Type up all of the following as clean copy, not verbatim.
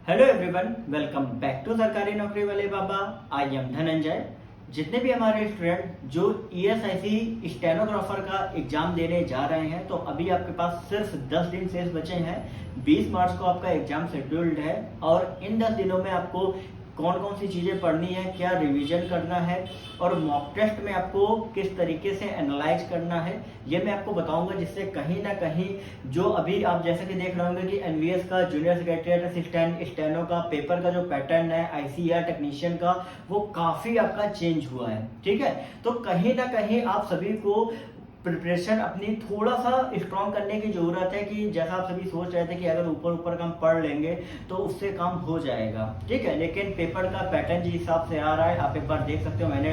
Hello everyone, welcome back to सरकारी नौकरी वाले बाबा। I am Dhananjay. जितने भी हमारे स्टूडेंट जो ईएसआईसी स्टेनोग्राफर का एग्जाम देने जा रहे हैं, तो अभी आपके पास सिर्फ 10 दिन शेष बचे हैं। 20 मार्च को आपका एग्जाम शेड्यूल्ड है और इन 10 दिनों में आपको कौन कौन सी चीजें पढ़नी है, क्या रिवीजन करना है और मॉक टेस्ट में आपको किस तरीके से एनालाइज करना है, ये मैं आपको बताऊंगा। जिससे कहीं ना कहीं जो अभी आप जैसे कि देख रहे होंगे कि एनवीएस का जूनियर सेक्रेटरीट असिस्टेंट स्टेनो का पेपर का जो पैटर्न है आईसीआर टेक्नीशियन का, वो काफी आपका चेंज हुआ है। ठीक है, तो कहीं ना कहीं आप सभी को प्रिपरेशन अपनी थोड़ा सा स्ट्रॉन्ग करने की जरूरत है। कि जैसा आप सभी सोच रहे थे कि अगर ऊपर ऊपर का हम पढ़ लेंगे तो उससे काम हो जाएगा, ठीक है, लेकिन पेपर का पैटर्न जिस हिसाब से आ रहा है आप एक बार देख सकते हो। मैंने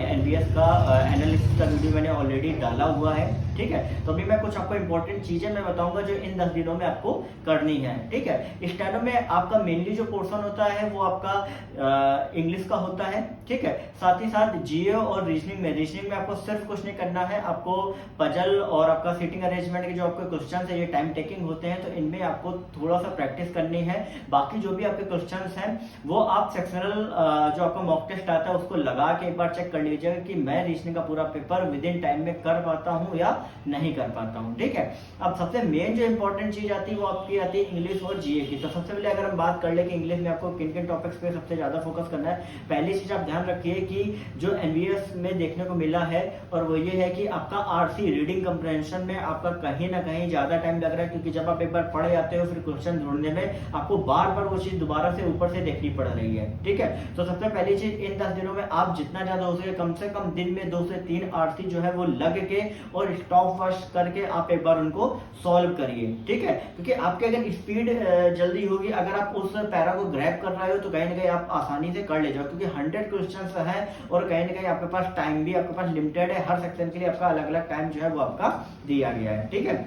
एनवीएस का एनालिसिस का वीडियो मैंने ऑलरेडी डाला हुआ है, ठीक है। तो अभी मैं कुछ आपको इंपॉर्टेंट चीजें मैं बताऊंगा जो इन 10 दिनों में आपको करनी है, ठीक है। स्टेनो में आपका मेनली जो पोर्शन होता है वो आपका इंग्लिश का होता है, ठीक है। साथ ही साथ जीए और रीजनिंग में आपको सिर्फ कुछ नहीं करना है, आपको पजल और आपका सीटिंग अरेंजमेंट के जो आपके क्वेश्चन है ये टाइम टेकिंग होते हैं, तो इनमें आपको थोड़ा सा प्रैक्टिस करनी है। बाकी जो भी आपके क्वेश्चन हैं वो आप सेक्शनल जो आपका मॉक टेस्ट आता है उसको लगा के एक बार चेक कर लीजिएगा कि मैं रीजनिंग का पूरा पेपर विद इन टाइम में कर पाता हूं या नहीं कर पाता हूं, ठीक है। अब सबसे मेन जो इंपॉर्टेंट चीज आती है वो आपकी आती है इंग्लिश और जीए की। तो सबसे पहले अगर हम बात कर ले कि इंग्लिश में आपको किन किन टॉपिक्स पे सबसे ज्यादा फोकस करना है, पहली चीज आप ध्यान रखिए कि जो एनवीएस में देखने को मिला है और वो ये है कि आपका आरसी रीडिंग कंप्रेहेंशन में आपका कहीं ना कहीं ज्यादा टाइम लग रहा है। क्योंकि जब आप एक बार पढ़ जाते हो फिर क्वेश्चन ढूंढने में आपको बार बार वो चीज दोबारा से ऊपर से देखनी पड़ रही है, ठीक है। तो सबसे पहली चीज इन 10 दिनों में आप जितना ज्यादा हो सके कम से कम दिन में 2 से 3 आरसी जो है वो लग के और स्टॉप वॉच करके आप एक बार उनको सॉल्व करिए, ठीक है। क्योंकि आपके अगर स्पीड जल्दी होगी, अगर आप उस पैरा को ग्रैब कर रहे हो तो कहीं ना कहीं आप आसानी से कर ले जाओ। क्योंकि 100 क्वेश्चन है और कहीं ना कहीं आपके पास टाइम भी आपके पास लिमिटेड है। हर सेक्शन के लिए आपका अलग अलग टाइम जो है वो आपका दिया गया है, ठीक है।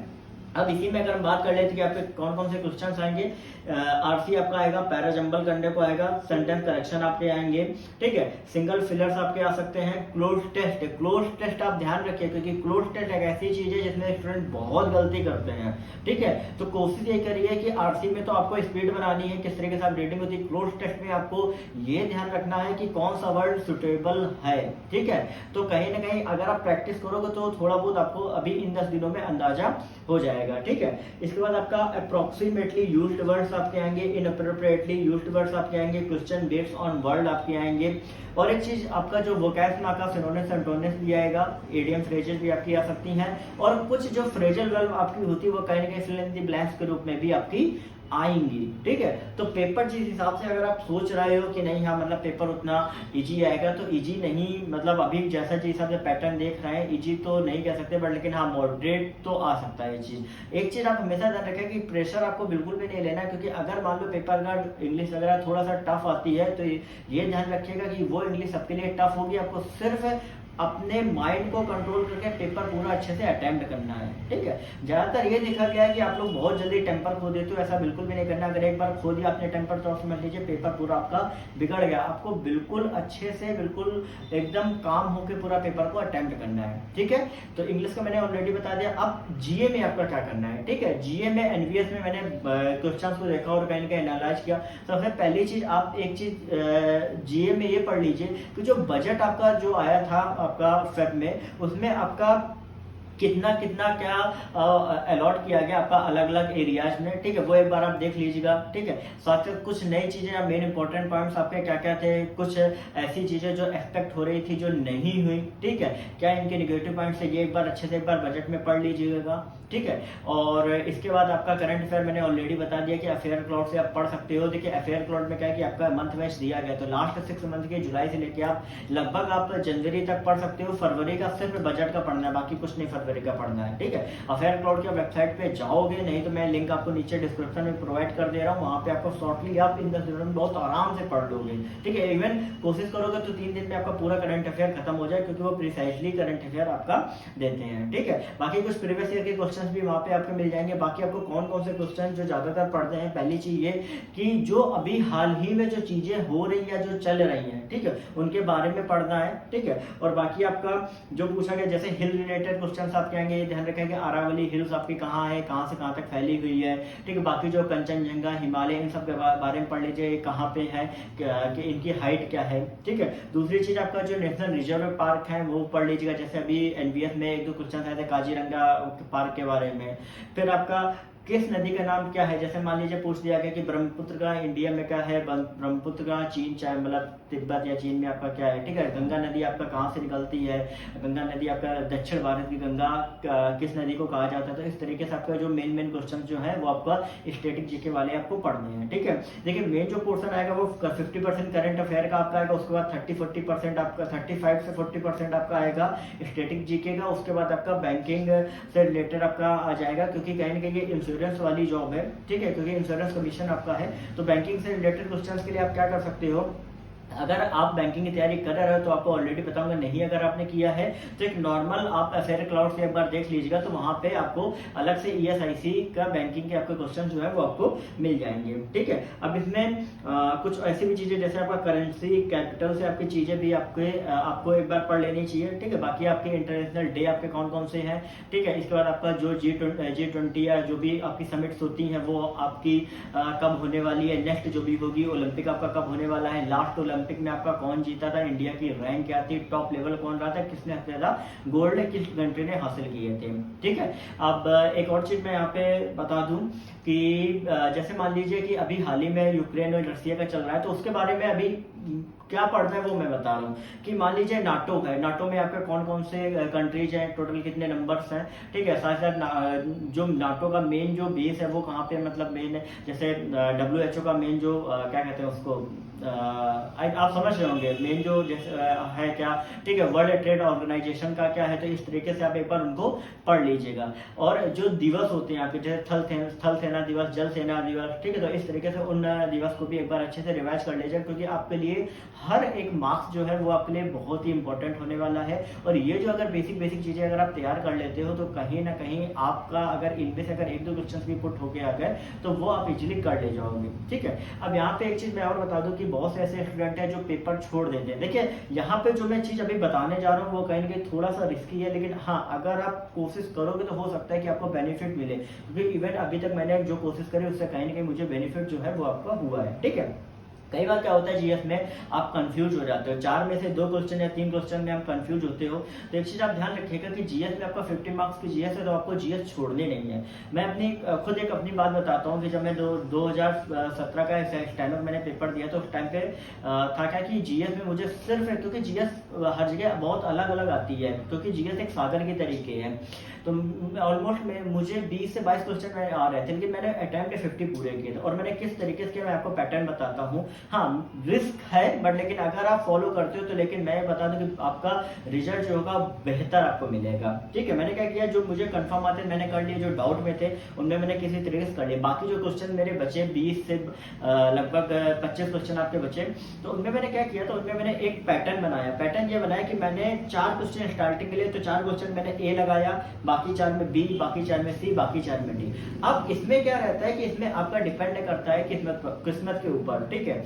अब इसी में अगर हम बात कर लेते कि आपके कौन कौन से क्वेश्चंस आएंगे, आरसी आपका आएगा, पैरा जंबल करने को आएगा, सेंटेंस करेक्शन आपके आएंगे, ठीक है, सिंगल फिलर्स आपके आ सकते हैं, क्लोज टेस्ट आप ध्यान रखिए क्योंकि क्लोज टेस्ट एक ऐसी चीज है जिसमें स्टूडेंट बहुत गलती करते हैं, ठीक है। तो कोशिश ये करिए कि आरसी में तो आपको स्पीड बनानी है, किस तरीके से आप रीडिंग होती है। क्लोज टेस्ट में आपको ये ध्यान रखना है कि कौन सा वर्ड सुटेबल है, ठीक है। तो कहीं ना कहीं अगर आप प्रैक्टिस करोगे तो थोड़ा बहुत आपको अभी इन 10 दिनों में अंदाजा हो जाएगा, ठीक है। इसके बाद आपका अप्रोक्सीमेटली यूज्ड वर्ड्स आपके आएंगे, इनअप्रोप्रिएटली यूज्ड वर्ड्स आपके आएंगे, क्वेश्चन बेस्ड ऑन वर्ड आपके आएंगे। और एक चीज आपका जो वोकैब में का सिनोनिम्स एंटोनिम्स भी आएगा, इडियम फ्रेजेस भी आपकी आ सकती हैं और कुछ जो फ्रेजल वर्ब आपकी होती है वो कहीं ना कहीं फिल इन द ब्लैंक्स के रूप में भी आपकी आएंगी, ठीक है। तो पेपर जिस हिसाब से अगर आप सोच रहे हो कि नहीं हाँ मतलब पेपर उतना इजी आएगा, तो इजी नहीं, मतलब अभी जैसा जिस हिसाब से पैटर्न देख रहे हैं इजी तो नहीं कह सकते बट लेकिन हाँ मॉडरेट तो आ सकता है ये चीज। एक चीज आप हमेशा ध्यान रखें कि प्रेशर आपको बिल्कुल भी नहीं लेना, क्योंकि अगर मान लो पेपर का इंग्लिश वगैरह थोड़ा सा टफ आती है तो ये ध्यान रखिएगा कि वो इंग्लिश सबके लिए टफ होगी। आपको सिर्फ अपने माइंड को कंट्रोल करके पेपर पूरा अच्छे से अटेम्प्ट करना है, ठीक है। ज्यादातर ये देखा गया है कि आप लोग बहुत जल्दी टेम्पर खो देते हो, ऐसा बिल्कुल भी नहीं करना। अगर एक बार खो दिया आपने टेम्पर तो समझ लीजिए पेपर पूरा आपका बिगड़ गया। आपको बिल्कुल अच्छे से बिल्कुल एकदम काम होकर पूरा पेपर को अटेम्प्ट करना है, ठीक है। तो इंग्लिश का मैंने ऑलरेडी बता दिया। अब जीए में आपका क्या करना है, ठीक है। जीए में एनवीएस में मैंने क्वेश्चन को देखा और कहीं ना कहीं एनालाइज किया। सबसे पहली चीज आप एक चीज जीए में ये पढ़ लीजिए कि जो बजट आपका जो आया था आपका फेब में, उसमें आपका कितना कितना क्या अलॉट किया गया आपका अलग अलग एरियाज में, ठीक है। वो एक बार आप देख लीजिएगा, ठीक है। साथ ही कुछ नई चीजें या मेन इंपॉर्टेंट पॉइंट्स आपके क्या क्या थे, कुछ ऐसी चीजें जो एक्सपेक्ट हो रही थी जो नहीं हुई, ठीक है। क्या इनके निगेटिव पॉइंट्स है ये एक बार अच्छे से एक बार बजट में पढ़ लीजिएगा, ठीक है। और इसके बाद आपका करंट अफेयर मैंने ऑलरेडी बता दिया कि अफेयर क्लाउड से आप पढ़ सकते हो। देखिए अफेयर क्लाउड में क्या है कि आपका मंथ वाइज दिया गया, तो लास्ट 6 मंथ के जुलाई से लेके आप लगभग आप जनवरी तक पढ़ सकते हो। फरवरी का सिर्फ बजट का पढ़ना है, बाकी कुछ नहीं फरवरी का पढ़ना है, ठीक है। अफेयर क्लाउड के वेबसाइट पे जाओगे, नहीं तो मैं लिंक आपको नीचे डिस्क्रिप्शन में प्रोवाइड कर दे रहा हूँ, वहां पे आपको शॉर्टली आप इन 10 दिनों में बहुत आराम से पढ़ लोगे, ठीक है। इवन कोशिश करोगे तो 3 दिन में आपका पूरा करंट अफेयर खत्म हो जाए, क्योंकि वो प्रिसाइसली करंट अफेयर आपका देते हैं, ठीक है। बाकी कुछ प्रीवियस ईयर के क्वेश्चन क्वेश्चंस भी वहाँ पे आपको मिल जाएंगे। बाकी आपको कौन कौन से क्वेश्चन जो ज़्यादातर पढ़ते हैं, पहली चीज़ ये कि जो अभी हाल ही में जो चीज़ें हो रही हैं, जो चल रही हैं, ठीक है, उनके बारे में पढ़ना है, ठीक है। और बाकी आपका जो पूछा गया जैसे हिल रिलेटेड क्वेश्चन आपके आएंगे, ये ध्यान रखें कि अरावली हिल्स आपकी कहाँ है, कहाँ से कहाँ तक फैली हुई है, ठीक है। बाकी जो कंचनजंगा, हिमालय, इन सब के बारे में पढ़ लीजिए, कहाँ पे है, कि इनकी हाइट क्या है, ठीक है। दूसरी चीज़ आपका जो नेशनल रिजर्व पार्क है वो पढ़ लीजिएगा, जैसे अभी एनवीएस में एक दो क्वेश्चन आए थे काजीरंगा पार्क के बारे में। फिर आपका किस नदी का नाम क्या है, जैसे मान लीजिए पूछ दिया गया कि ब्रह्मपुत्र का इंडिया में क्या है, ब्रह्मपुत्र का चीन, चाहे मतलब तिब्बत या चीन में आपका क्या है, ठीक है। गंगा नदी आपका कहाँ से निकलती है, गंगा नदी आपका दक्षिण भारत की गंगा किस नदी को कहा जाता है। तो इस तरीके से आपका जो मेन क्वेश्चन जो है वो आपका स्टैटिक जीके वाले आपको पढ़ने हैं, ठीक है। देखिए मेन जो पोर्सन आएगा वो 50% करंट अफेयर का आपका आएगा, उसके बाद 30-40% आपका 35 से 40% आपका आएगा स्टैटिक जीके का, उसके बाद आपका बैंकिंग से रिलेटेड आपका आ जाएगा, क्योंकि कहीं ना कहीं ये इंश्योरेंस वाली जॉब है, ठीक है, क्योंकि इंश्योरेंस कमीशन आपका है। तो बैंकिंग से रिलेटेड क्वेश्चंस के लिए आप क्या कर सकते हो, अगर आप बैंकिंग की तैयारी कर रहे हो तो आपको ऑलरेडी बताऊंगा, नहीं अगर आपने किया है तो एक नॉर्मल आप अफेयर क्लाउड से एक बार देख लीजिएगा, तो वहां पे आपको अलग से ईएसआईसी का बैंकिंग के आपके क्वेश्चन जो है वो आपको मिल जाएंगे, ठीक है। अब इसमें कुछ ऐसी भी चीजें जैसे आपका करेंसी कैपिटल से आपकी चीजें भी आपको एक बार पढ़ लेनी चाहिए, ठीक है। बाकी आपके इंटरनेशनल डे आपके कौन कौन से हैं, ठीक है। इसके बाद आपका जो G20 या जो भी आपकी समिट्स होती हैं वो आपकी कब होने वाली है, नेक्स्ट जो भी होगी ओलंपिक आपका कब होने वाला है, लास्ट ओलंपिक में आपका कौन जीता था, इंडिया की रैंक क्या थी, टॉप लेवल कौन रहा था, किसने सबसे ज्यादा गोल्ड किस कंट्री ने हासिल किए थे, ठीक है। अब एक और चीज मैं यहाँ पे बता दूं कि जैसे मान लीजिए कि अभी हाल ही में यूक्रेन और रशिया का चल रहा है, तो उसके बारे में अभी क्या पढ़ना है वो मैं बता रहा हूँ। कि मान लीजिए नाटो है, नाटो में आपके कौन कौन से कंट्रीज हैं, टोटल कितने नंबर्स हैं, ठीक है। साथ साथ जो नाटो का मेन जो बेस है वो कहाँ पे मतलब मेन है, जैसे WHO का मेन जो क्या कहते हैं उसको, आप समझ रहे होंगे मेन जो जैसे है क्या, ठीक है। वर्ल्ड ट्रेड ऑर्गेनाइजेशन का क्या है, तो इस तरीके से आप एक बार उनको पढ़ लीजिएगा। और जो दिवस होते हैं आपके जैसे थल सेना दिवस, जल सेना दिवस, ठीक है, तो इस तरीके से उन दिवस को भी एक बार अच्छे से रिवाइज कर लीजिएगा, क्योंकि आपके लिए हर एक मार्क्स जो है वो आपके लिए बहुत ही इंपॉर्टेंट होने वाला है। और ये जो अगर बेसिक चीजें अगर आप तैयार कर लेते हो तो कहीं ना कहीं आपका अगर इनमें से अगर एक दो क्वेश्चन भी पुट होके आ गए तो वो आप इजीली कर ले जाओगे, ठीक है। अब यहाँ पे एक चीज मैं और बता दूं कि बहुत से ऐसे स्टूडेंट हैं जो पेपर छोड़ देते हैं। देखिए यहाँ पे जो मैं चीज अभी बताने जा रहा हूँ वो कहीं ना कहीं थोड़ा सा रिस्की है, लेकिन हाँ अगर आप कोशिश करोगे तो हो सकता है कि आपको बेनिफिट मिले, क्योंकि इवन अभी तक मैंने जो कोशिश करी उससे कहीं ना कहीं मुझे बेनिफिट जो है वो आपका हुआ है, ठीक है। कई बार क्या होता है जीएस में आप कंफ्यूज हो जाते हो, 4 में से 2 क्वेश्चन या 3 क्वेश्चन में आप कंफ्यूज होते हो, तो एक चीज आप ध्यान रखिएगा कि जीएस में आपका 50 मार्क्स की जीएस है तो आपको जीएस छोड़नी नहीं है। मैं खुद एक अपनी बात बताता हूँ कि जब मैं 2017 का स्टैनो मैंने पेपर दिया तो उस टाइम पे था क्या कि जीएस में मुझे सिर्फ, क्योंकि जीएस हर जगह बहुत अलग अलग आती है, क्योंकि जीएस एक सागर की तरीके है, तो ऑलमोस्ट मुझे 20 से 22 क्वेश्चन आ रहे थे, लेकिन मैंने अटेम्प्ट 50 पूरे किए थे। और मैंने किस तरीके से मैं आपको पैटर्न बताता हूँ, हाँ रिस्क है बट लेकिन अगर आप फॉलो करते हो तो लेकिन मैं बता दूं कि आपका रिजल्ट जो होगा बेहतर आपको मिलेगा, ठीक है। मैंने क्या किया, जो मुझे कंफर्म आते मैंने कर लिए, जो डाउट में थे उनमें मैंने किसी तरीके से कर लिया। बाकी जो क्वेश्चन मेरे बचे 20 से लगभग 25 क्वेश्चन आपके बचे, तो उनमें मैंने क्या किया, तो उनमें मैंने एक पैटर्न बनाया। पैटर्न ये बनाया कि मैंने 4 क्वेश्चन स्टार्टिंग के लिए, तो 4 क्वेश्चन मैंने ए लगाया, बाकी 4 में बी, बाकी 4 में सी, बाकी 4 में डी। अब इसमें क्या रहता है कि इसमें आपका डिपेंड करता है किस्मत के ऊपर, ठीक है।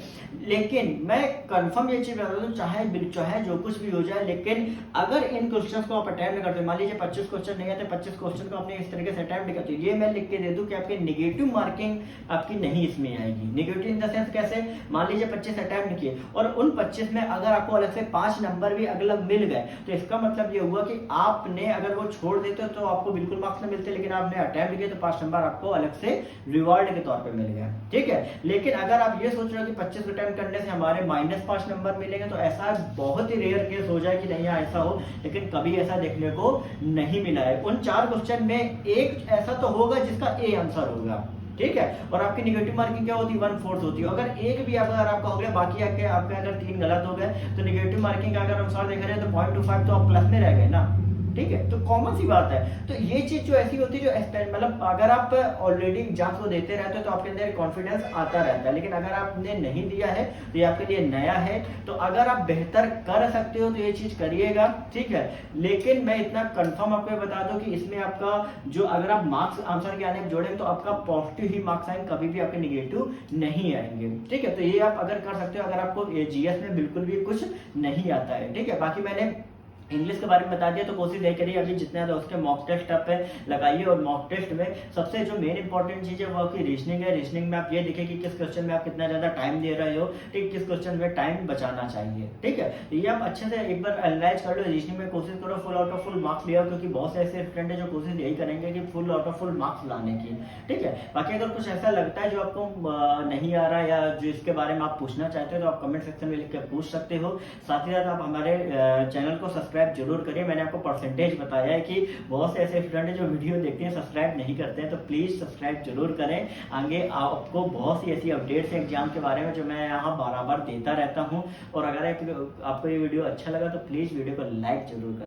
लेकिन मैं कंफर्म ये चीज बता दूं, चाहे जो कुछ भी हो जाए, लेकिन अगर इन क्वेश्चंस को आप अटेम्प्ट करते हो, मान लीजिए 25 क्वेश्चन नहीं आते, 25 क्वेश्चन को आपने इस तरीके से अटेम्प्ट करते हो, ये मैं लिख के दे दूं कि आपकी नेगेटिव मार्किंग आपकी नहीं इसमें आएगी। नेगेटिव इन द सेंस कैसे, मान लीजिए 25 अटेम्प्ट किए और उन 25 में अगर आपको अलग से 5 नंबर भी अलग मिल गए, तो इसका मतलब ये हुआ कि आपने अगर वो छोड़ देते तो आपको बिल्कुल मार्क्स नहीं मिलते, लेकिन आपने अटेम्प्ट किए तो 5 नंबर आपको अलग से रिवॉर्ड के तौर पर मिल गया, ठीक है। लेकिन अगर आप ये सोच रहे हो कि 25 अटेम्प्ट करने से हमारे -5 नंबर मिलेंगे, तो ऐसा बहुत ही रेयर केस हो जाए कि नहीं ऐसा हो, लेकिन कभी ऐसा देखने को नहीं मिला है। उन 4 क्वेश्चन में एक ऐसा तो होगा जिसका ए आंसर होगा, ठीक है। और आपकी नेगेटिव मार्किंग क्या होती है, 1/4 होती है। अगर एक भी अगर आपका हो गया, बाकी आपके अगर 3 गलत हो गए, तो नेगेटिव मार्किंग का अगर अनुसार देखा जाए तो 0.25 तो आप प्लस में रह गए ना, ठीक है, तो कॉमन सी बात है। तो ये चीज जो ऐसी होती है जो मतलब अगर आप ऑलरेडी एग्जाम्स को देते रहते हो तो आपके अंदर कॉन्फिडेंस आता रहता है, लेकिन अगर आपने नहीं दिया है तो ये आपके लिए नया है। तो अगर आप बेहतर कर सकते हो तो ये चीज करिएगा, ठीक है। लेकिन मैं इतना कंफर्म आपको ये बता दूं कि इसमें आपका जो अगर आप मार्क्स आंसर के आने में जोड़ेंगे तो आपका पॉजिटिव ही मार्क्स आएंगे, कभी भी आपके निगेटिव नहीं आएंगे, ठीक है। तो ये आप अगर कर सकते हो अगर आपको जीएस में बिल्कुल भी कुछ नहीं आता है, ठीक है। बाकी मैंने इंग्लिश के बारे में बता दिया, तो कोशिश यही करिए अभी जितने ज़्यादा उसके मॉक टेस्ट आप लगाइए। और मॉक टेस्ट में सबसे जो मेन इंपॉर्टेंट चीज़ है वो आपकी रीजनिंग है। रीजनिंग में आप ये देखिए कि किस क्वेश्चन में आप कितना ज़्यादा टाइम दे रहे हो, ठीक, किस क्वेश्चन में टाइम बचाना चाहिए, ठीक है। ये आप अच्छे से एक बार एनालाइज कर लो। रीजनिंग में कोशिश करो full out of full marks लिया, क्योंकि बहुत से ऐसे स्टूडेंट है जो कोशिश यही करेंगे कि full out of full marks लाने की, ठीक है। बाकी अगर कुछ ऐसा लगता है जो आपको नहीं आ रहा या जो इसके बारे में आप पूछना चाहते हो तो आप कमेंट सेक्शन में लिख कर पूछ सकते हो। साथ ही साथ आप हमारे चैनल को सब्सक्राइब जरूर करिए। मैंने आपको परसेंटेज बताया है कि बहुत से ऐसे स्टूडेंट हैं जो वीडियो देखते हैं सब्सक्राइब नहीं करते हैं, तो प्लीज सब्सक्राइब जरूर करें। आगे आपको बहुत सी ऐसी अपडेट्स हैं एग्जाम के बारे में जो मैं यहाँ बार बार देता रहता हूँ। और अगर आपको ये वीडियो अच्छा लगा तो प्लीज वीडियो को लाइक जरूर करें।